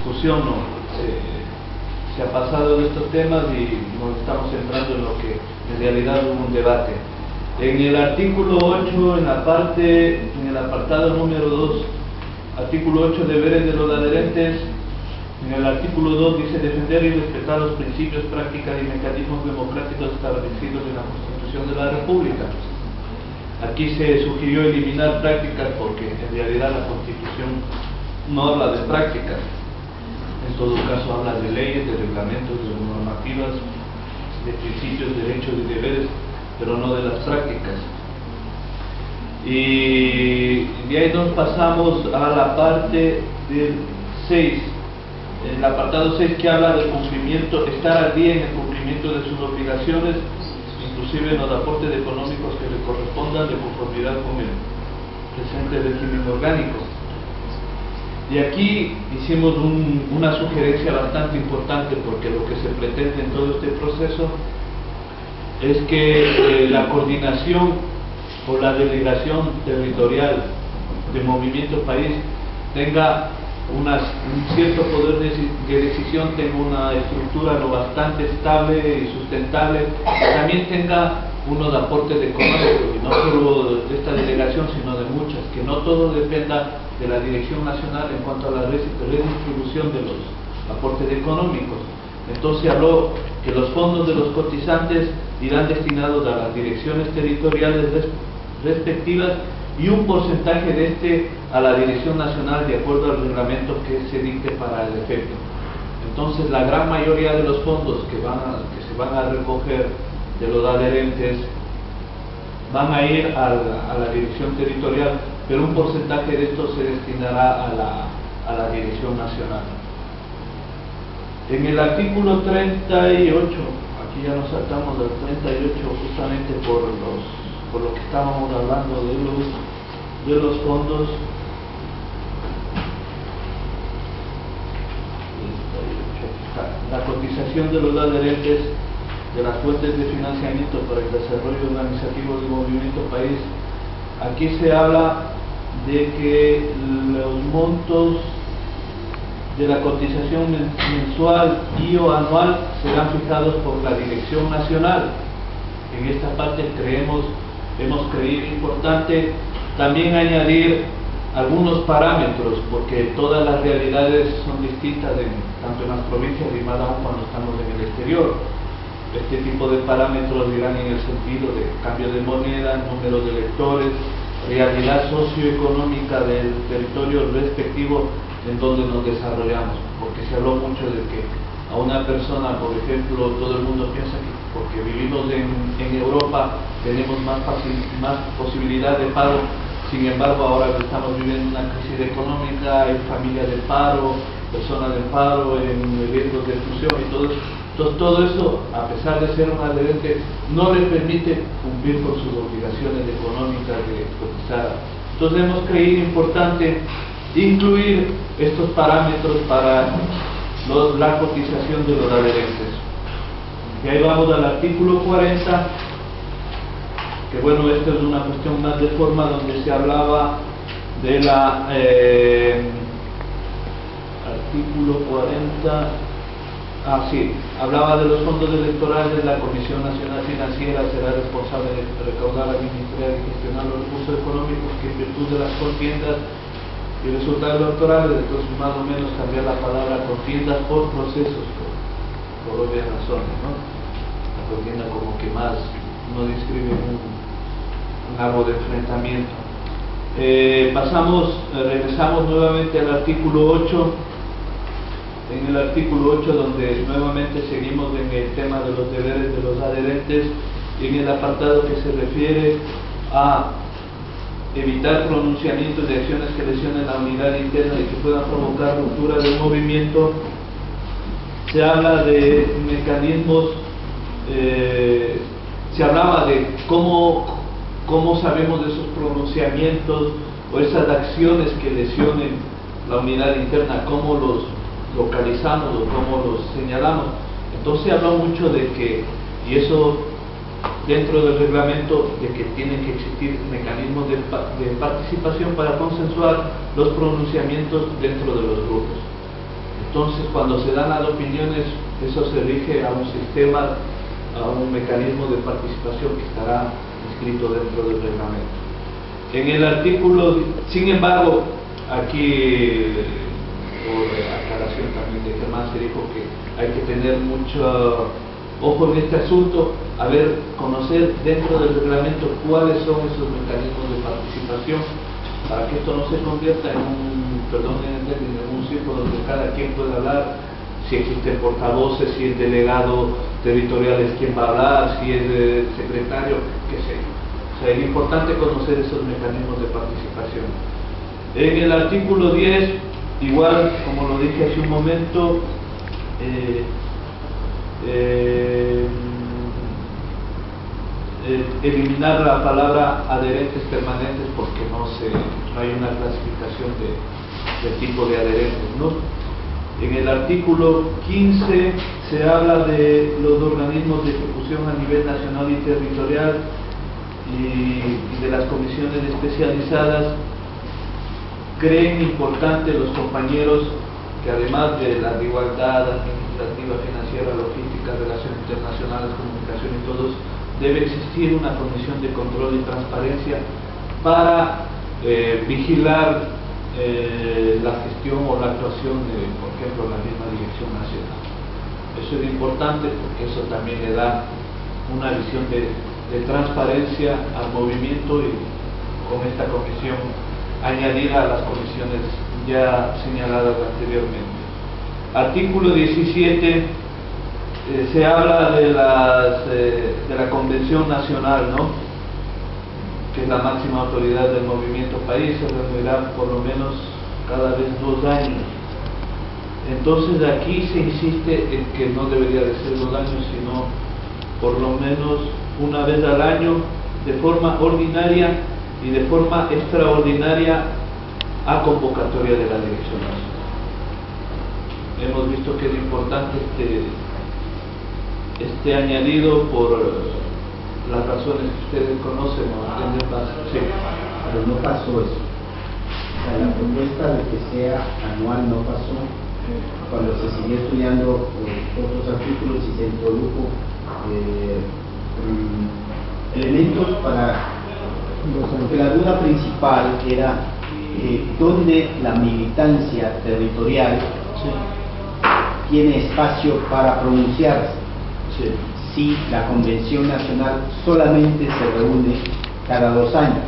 discusión se ha pasado de estos temas y nos estamos centrando en lo que en realidad es un debate. En el artículo 8, en el apartado número 2, artículo 8, deberes de los adherentes, en el artículo 2 dice defender y respetar los principios, prácticas y mecanismos democráticos establecidos en la Constitución de la República. Aquí se sugirió eliminar prácticas porque en realidad la Constitución no habla de prácticas, en todo caso habla de leyes, de reglamentos, de normativas, de principios, derechos y deberes, pero no de las prácticas. Y de ahí nos pasamos a la parte del 6, en el apartado 6, que habla del cumplimiento, estar al día en el cumplimiento de sus obligaciones, inclusive en los aportes económicos que le correspondan de conformidad con el presente régimen orgánico. Y aquí hicimos una sugerencia bastante importante, porque lo que se pretende en todo este proceso es que la coordinación o la delegación territorial de Movimiento País tenga un cierto poder de decisión, tenga una estructura lo bastante estable y sustentable, que también tenga unos aportes económicos, y no solo de esta delegación, sino de muchas, que no todo dependa de la Dirección Nacional en cuanto a la redistribución de los aportes económicos. Entonces habló que los fondos de los cotizantes irán destinados a las direcciones territoriales respectivas y un porcentaje de este a la Dirección Nacional de acuerdo al reglamento que se dicte para el efecto. Entonces la gran mayoría de los fondos que se van a recoger de los adherentes van a ir a la dirección territorial, pero un porcentaje de esto se destinará a la Dirección Nacional. En el artículo 38, aquí ya nos saltamos al 38 justamente por lo que estábamos hablando de los fondos. La cotización de los adherentes de las fuentes de financiamiento para el desarrollo organizativo del Movimiento País. Aquí se habla de que los montos de la cotización mensual y o anual serán fijados por la Dirección Nacional. En esta parte hemos creído importante también añadir algunos parámetros, porque todas las realidades son distintas tanto en las provincias y más aún cuando estamos en el exterior. Este tipo de parámetros irán en el sentido de cambio de moneda, número de electores, realidad socioeconómica del territorio respectivo en donde nos desarrollamos, porque se habló mucho de que a una persona, por ejemplo, todo el mundo piensa que porque vivimos en Europa tenemos más posibilidad de paro. Sin embargo, ahora que estamos viviendo una crisis económica, hay familias del paro, personas del paro, en riesgos de exclusión y todo eso. Entonces, todo eso, a pesar de ser un adherente, no le permite cumplir con sus obligaciones económicas de cotizar. Entonces, hemos creído importante incluir estos parámetros para la cotización de los adherentes. Y ahí vamos al artículo 40, que bueno, esta es una cuestión más de forma, donde se hablaba de la artículo 40, hablaba de los fondos electorales. La Comisión Nacional Financiera será responsable de recaudar, administrar y gestionar los recursos económicos que en virtud de las contiendas y resultados electorales. Entonces, más o menos cambiar la palabra contiendas por procesos, por obvias razones, ¿no? La contienda como que más no describe un árbol de enfrentamiento. Regresamos nuevamente al artículo 8. En el artículo 8, donde nuevamente seguimos en el tema de los deberes de los adherentes, en el apartado que se refiere a evitar pronunciamientos de acciones que lesionen la unidad interna y que puedan provocar ruptura del movimiento. Se habla de mecanismos, se hablaba de cómo sabemos de esos pronunciamientos o esas acciones que lesionen la unidad interna, cómo los localizamos o cómo los señalamos. Entonces se habló mucho de que, y eso dentro del reglamento, de que tienen que existir mecanismos de participación para consensuar los pronunciamientos dentro de los grupos. Entonces, cuando se dan las opiniones, eso se rige a un sistema, a un mecanismo de participación que estará inscrito dentro del reglamento. En el artículo, sin embargo, aquí, por aclaración también de Germán, se dijo que hay que tener mucho ojo en este asunto, a ver, conocer dentro del reglamento cuáles son esos mecanismos de participación, para que esto no se convierta en un círculo donde cada quien pueda hablar, si existen portavoces, si el delegado territorial es quien va a hablar, si es el secretario, qué sé yo. O sea, es importante conocer esos mecanismos de participación. En el artículo 10, igual, como lo dije hace un momento, eliminar la palabra adherentes permanentes porque no hay una clasificación del tipo de adherentes, ¿no? En el artículo 15 se habla de los organismos de ejecución a nivel nacional y territorial y de las comisiones especializadas. Creen importante los compañeros que además de la de igualdad administrativa, financiera, logística, relaciones internacionales, comunicación y todos, debe existir una comisión de control y transparencia para vigilar la gestión o la actuación de, por ejemplo, la misma Dirección Nacional. Eso es importante porque eso también le da una visión de transparencia al movimiento y con esta comisión añadida a las comisiones ya señaladas anteriormente. Artículo 17, se habla de la Convención Nacional, ¿no?, que es la máxima autoridad del movimiento país, se reunirá por lo menos cada vez 2 años. Entonces aquí se insiste en que no debería de ser 2 años, sino por lo menos una vez al año, de forma ordinaria y de forma extraordinaria a convocatoria de la Dirección Nacional. Hemos visto que es importante este añadido por las razones que ustedes conocen o entienden más. Sí. Pero no pasó eso. O sea, la propuesta de que sea anual no pasó. Cuando se siguió estudiando otros artículos y se introdujo elementos porque la duda principal era dónde la militancia territorial tiene espacio para pronunciarse. Si la Convención Nacional solamente se reúne cada 2 años.